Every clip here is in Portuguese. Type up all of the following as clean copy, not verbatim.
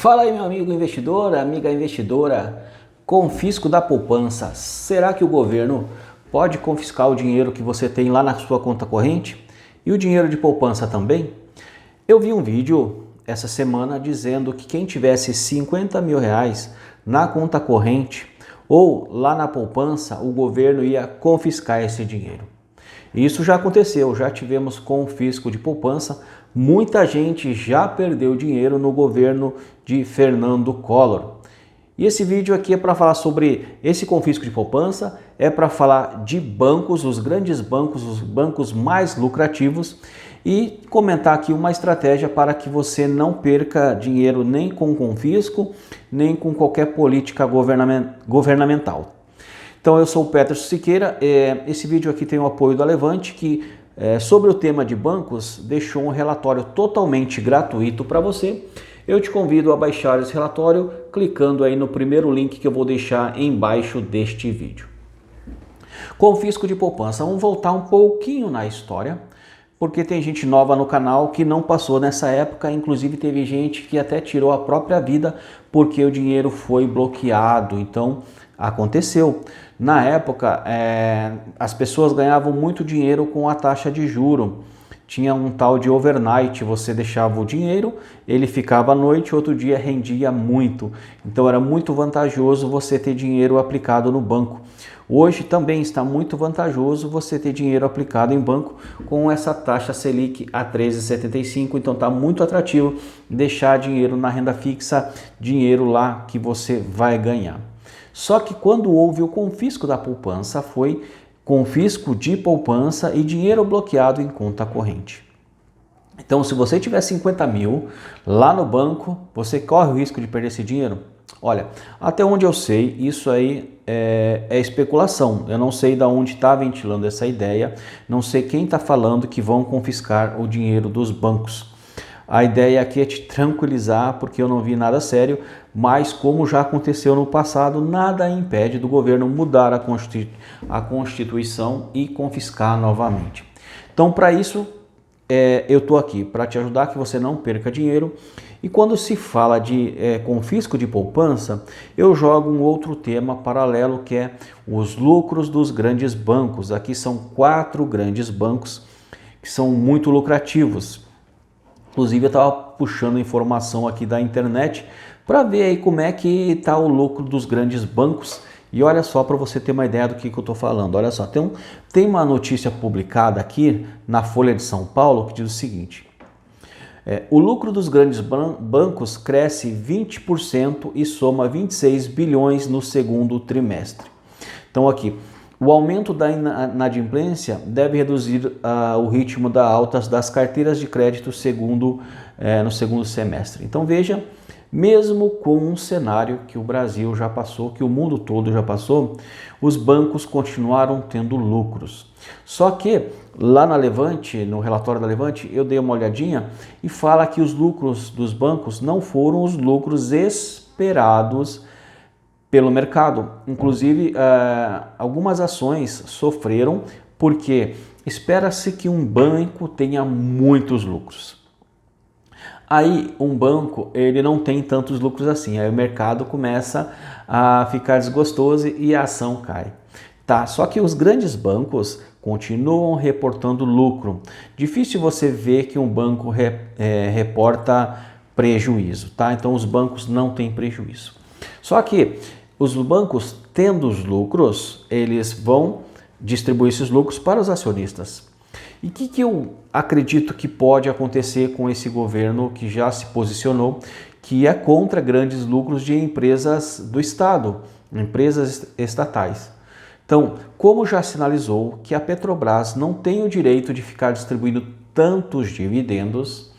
Fala aí, meu amigo investidor, amiga investidora. Confisco da poupança. Será que o governo pode confiscar o dinheiro que você tem lá na sua conta corrente? E o dinheiro de poupança também? Eu vi um vídeo essa semana dizendo que quem tivesse 50 mil reais na conta corrente ou lá na poupança, o governo ia confiscar esse dinheiro. Isso já aconteceu, já tivemos confisco de poupança, muita gente já perdeu dinheiro no governo de Fernando Collor. E esse vídeo aqui é para falar sobre esse confisco de poupança, é para falar de bancos, os grandes bancos, os bancos mais lucrativos e comentar aqui uma estratégia para que você não perca dinheiro nem com confisco, nem com qualquer política governamental. Então eu sou o Peterson Siqueira, esse vídeo aqui tem o apoio da Levante, que sobre o tema de bancos deixou um relatório totalmente gratuito para você. Eu te convido a baixar esse relatório clicando aí no primeiro link que eu vou deixar embaixo deste vídeo. Confisco de poupança, vamos voltar um pouquinho na história, porque tem gente nova no canal que não passou nessa época, inclusive teve gente que até tirou a própria vida porque o dinheiro foi bloqueado. Então aconteceu. Na época, as pessoas ganhavam muito dinheiro com a taxa de juro. Tinha um tal de overnight, você deixava o dinheiro, ele ficava à noite, outro dia rendia muito. Então era muito vantajoso você ter dinheiro aplicado no banco. Hoje também está muito vantajoso você ter dinheiro aplicado em banco com essa taxa Selic a 13,75. Então está muito atrativo deixar dinheiro na renda fixa, dinheiro lá que você vai ganhar. Só que quando houve o confisco da poupança, foi confisco de poupança e dinheiro bloqueado em conta corrente. Então, se você tiver 50 mil lá no banco, você corre o risco de perder esse dinheiro? Olha, até onde eu sei, isso aí é especulação. Eu não sei de onde está ventilando essa ideia, não sei quem está falando que vão confiscar o dinheiro dos bancos. A ideia aqui é te tranquilizar, porque eu não vi nada sério, mas como já aconteceu no passado, nada impede do governo mudar a Constituição e confiscar novamente. Então, para isso, eu estou aqui para te ajudar que você não perca dinheiro. E quando se fala de confisco de poupança, eu jogo um outro tema paralelo, que é os lucros dos grandes bancos. Aqui são 4 grandes bancos que são muito lucrativos. Inclusive eu estava puxando informação aqui da internet para ver aí como é que está o lucro dos grandes bancos. E olha só, para você ter uma ideia do que eu estou falando. Olha só, tem uma notícia publicada aqui na Folha de São Paulo que diz o seguinte: o lucro dos grandes bancos cresce 20% e soma 26 bilhões no segundo trimestre. Então aqui, o aumento da inadimplência deve reduzir o ritmo das altas das carteiras de crédito no segundo semestre. Então veja, mesmo com um cenário que o Brasil já passou, que o mundo todo já passou, os bancos continuaram tendo lucros. Só que lá na Levante, no relatório da Levante, eu dei uma olhadinha e fala que os lucros dos bancos não foram os lucros esperados pelo mercado. Inclusive, algumas ações sofreram porque espera-se que um banco tenha muitos lucros. Aí um banco ele não tem tantos lucros assim, aí o mercado começa a ficar desgostoso e a ação cai. Tá, só que os grandes bancos continuam reportando lucro. Difícil você ver que um banco reporta prejuízo, tá? Então os bancos não têm prejuízo. Só que os bancos, tendo os lucros, eles vão distribuir esses lucros para os acionistas. E o que eu acredito que pode acontecer com esse governo que já se posicionou, que é contra grandes lucros de empresas do Estado, empresas estatais? Então, como já sinalizou que a Petrobras não tem o direito de ficar distribuindo tantos dividendos,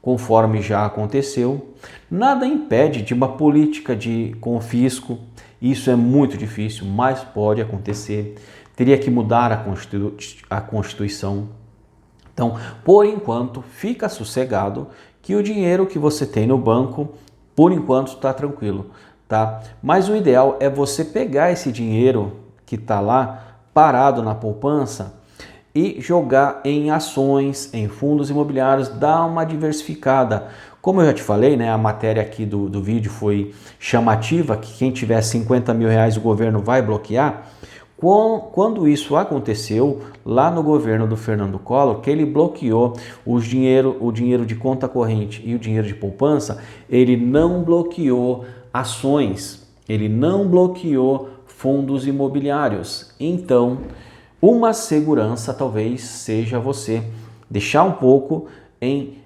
conforme já aconteceu, nada impede de uma política de confisco. Isso é muito difícil, mas pode acontecer. Teria que mudar a Constituição. Então, por enquanto, fica sossegado que o dinheiro que você tem no banco, por enquanto, está tranquilo, tá? Mas o ideal é você pegar esse dinheiro que está lá parado na poupança e jogar em ações, em fundos imobiliários, dá uma diversificada. Como eu já te falei, né, a matéria aqui do vídeo foi chamativa, que quem tiver 50 mil reais o governo vai bloquear. Quando isso aconteceu, lá no governo do Fernando Collor, que ele bloqueou o dinheiro de conta corrente e o dinheiro de poupança, ele não bloqueou ações, ele não bloqueou fundos imobiliários. Então, uma segurança talvez seja você deixar um pouco em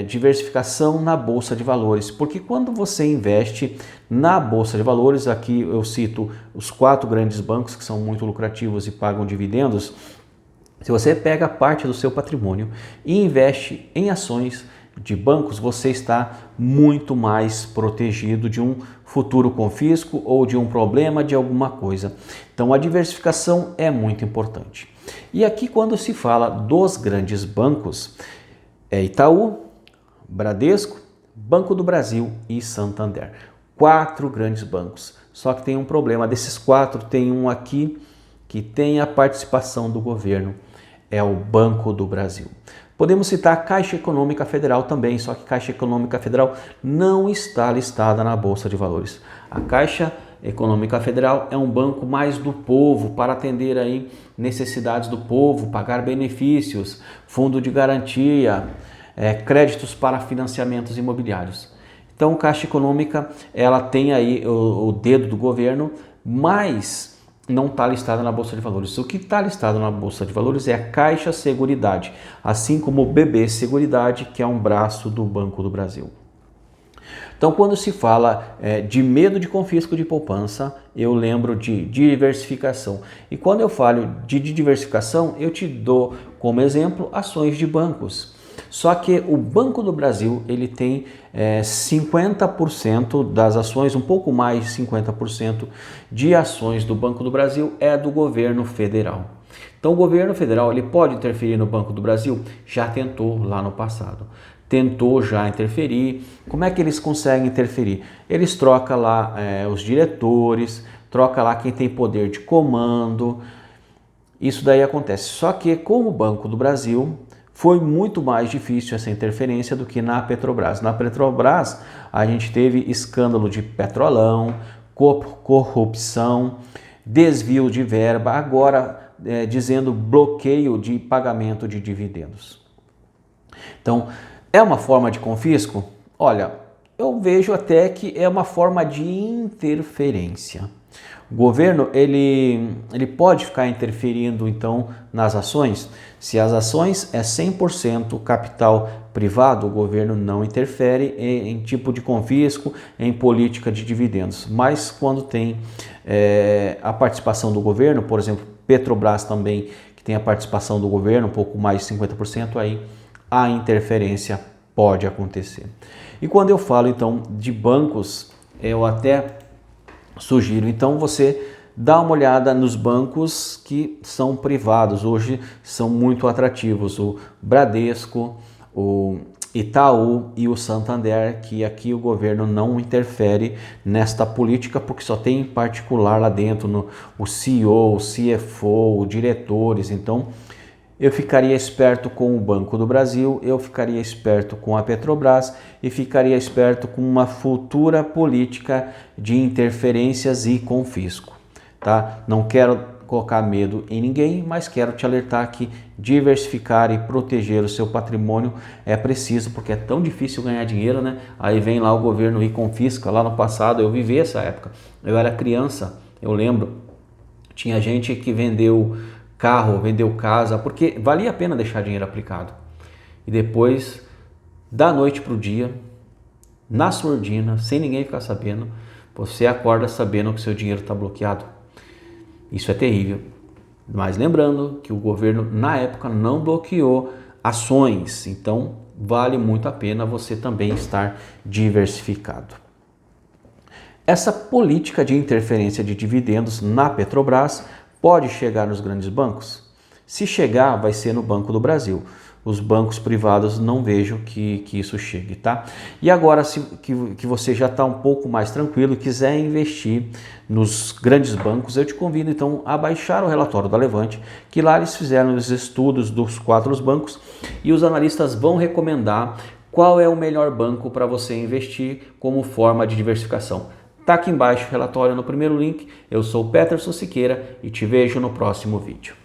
diversificação na Bolsa de Valores, porque quando você investe na Bolsa de Valores, aqui eu cito os 4 grandes bancos que são muito lucrativos e pagam dividendos, se você pega parte do seu patrimônio e investe em ações de bancos, você está muito mais protegido de um futuro confisco ou de um problema de alguma coisa. Então a diversificação é muito importante. E aqui quando se fala dos grandes bancos, é Itaú, Bradesco, Banco do Brasil e Santander. 4 grandes bancos. Só que tem um problema. Desses 4, tem um aqui que tem a participação do governo. É o Banco do Brasil. Podemos citar a Caixa Econômica Federal também, só que Caixa Econômica Federal não está listada na Bolsa de Valores. A Caixa Econômica Federal é um banco mais do povo, para atender aí necessidades do povo, pagar benefícios, fundo de garantia, créditos para financiamentos imobiliários. Então, Caixa Econômica, ela tem aí o dedo do governo, mas não está listada na Bolsa de Valores. O que está listado na Bolsa de Valores é a Caixa Seguridade, assim como o BB Seguridade, que é um braço do Banco do Brasil. Então, quando se fala de medo de confisco de poupança, eu lembro de diversificação. E quando eu falo de diversificação, eu te dou como exemplo ações de bancos. Só que o Banco do Brasil, ele tem 50% das ações, um pouco mais de 50% de ações do Banco do Brasil é do governo federal. Então o governo federal ele pode interferir no Banco do Brasil? Já tentou lá no passado. Tentou já interferir. Como é que eles conseguem interferir? Eles trocam lá os diretores, trocam lá quem tem poder de comando. Isso daí acontece. Só que com o Banco do Brasil foi muito mais difícil essa interferência do que na Petrobras. Na Petrobras, a gente teve escândalo de petrolão, corrupção, desvio de verba, agora dizendo bloqueio de pagamento de dividendos. Então, é uma forma de confisco? Olha, eu vejo até que é uma forma de interferência. O governo ele pode ficar interferindo então nas ações. Se as ações é 100% capital privado, o governo não interfere em tipo de confisco, em política de dividendos. Mas quando tem a participação do governo, por exemplo, Petrobras também, que tem a participação do governo, um pouco mais de 50%, aí a interferência pode acontecer. E quando eu falo então de bancos, eu até sugiro então você dar uma olhada nos bancos que são privados, hoje são muito atrativos, o Bradesco, o Itaú e o Santander, que aqui o governo não interfere nesta política porque só tem em particular lá dentro o CEO, o CFO, diretores. Então eu ficaria esperto com o Banco do Brasil, eu ficaria esperto com a Petrobras e ficaria esperto com uma futura política de interferências e confisco, tá? Não quero colocar medo em ninguém, mas quero te alertar que diversificar e proteger o seu patrimônio é preciso, porque é tão difícil ganhar dinheiro, né? Aí vem lá o governo e confisca. Lá no passado eu vivi essa época, eu era criança, eu lembro, tinha gente que vendeu carro, vendeu casa, porque valia a pena deixar dinheiro aplicado. E depois, da noite para o dia, na surdina, sem ninguém ficar sabendo, você acorda sabendo que seu dinheiro está bloqueado. Isso é terrível. Mas lembrando que o governo, na época, não bloqueou ações. Então, vale muito a pena você também estar diversificado. Essa política de interferência de dividendos na Petrobras pode chegar nos grandes bancos? Se chegar, vai ser no Banco do Brasil. os bancos privados não vejo que isso chegue, tá? E agora, que você já está um pouco mais tranquilo e quiser investir nos grandes bancos, eu te convido então a baixar o relatório da Levante, que lá eles fizeram os estudos dos 4 bancos e os analistas vão recomendar qual é o melhor banco para você investir como forma de diversificação. Tá aqui embaixo o relatório no primeiro link. Eu sou o Peterson Siqueira e te vejo no próximo vídeo.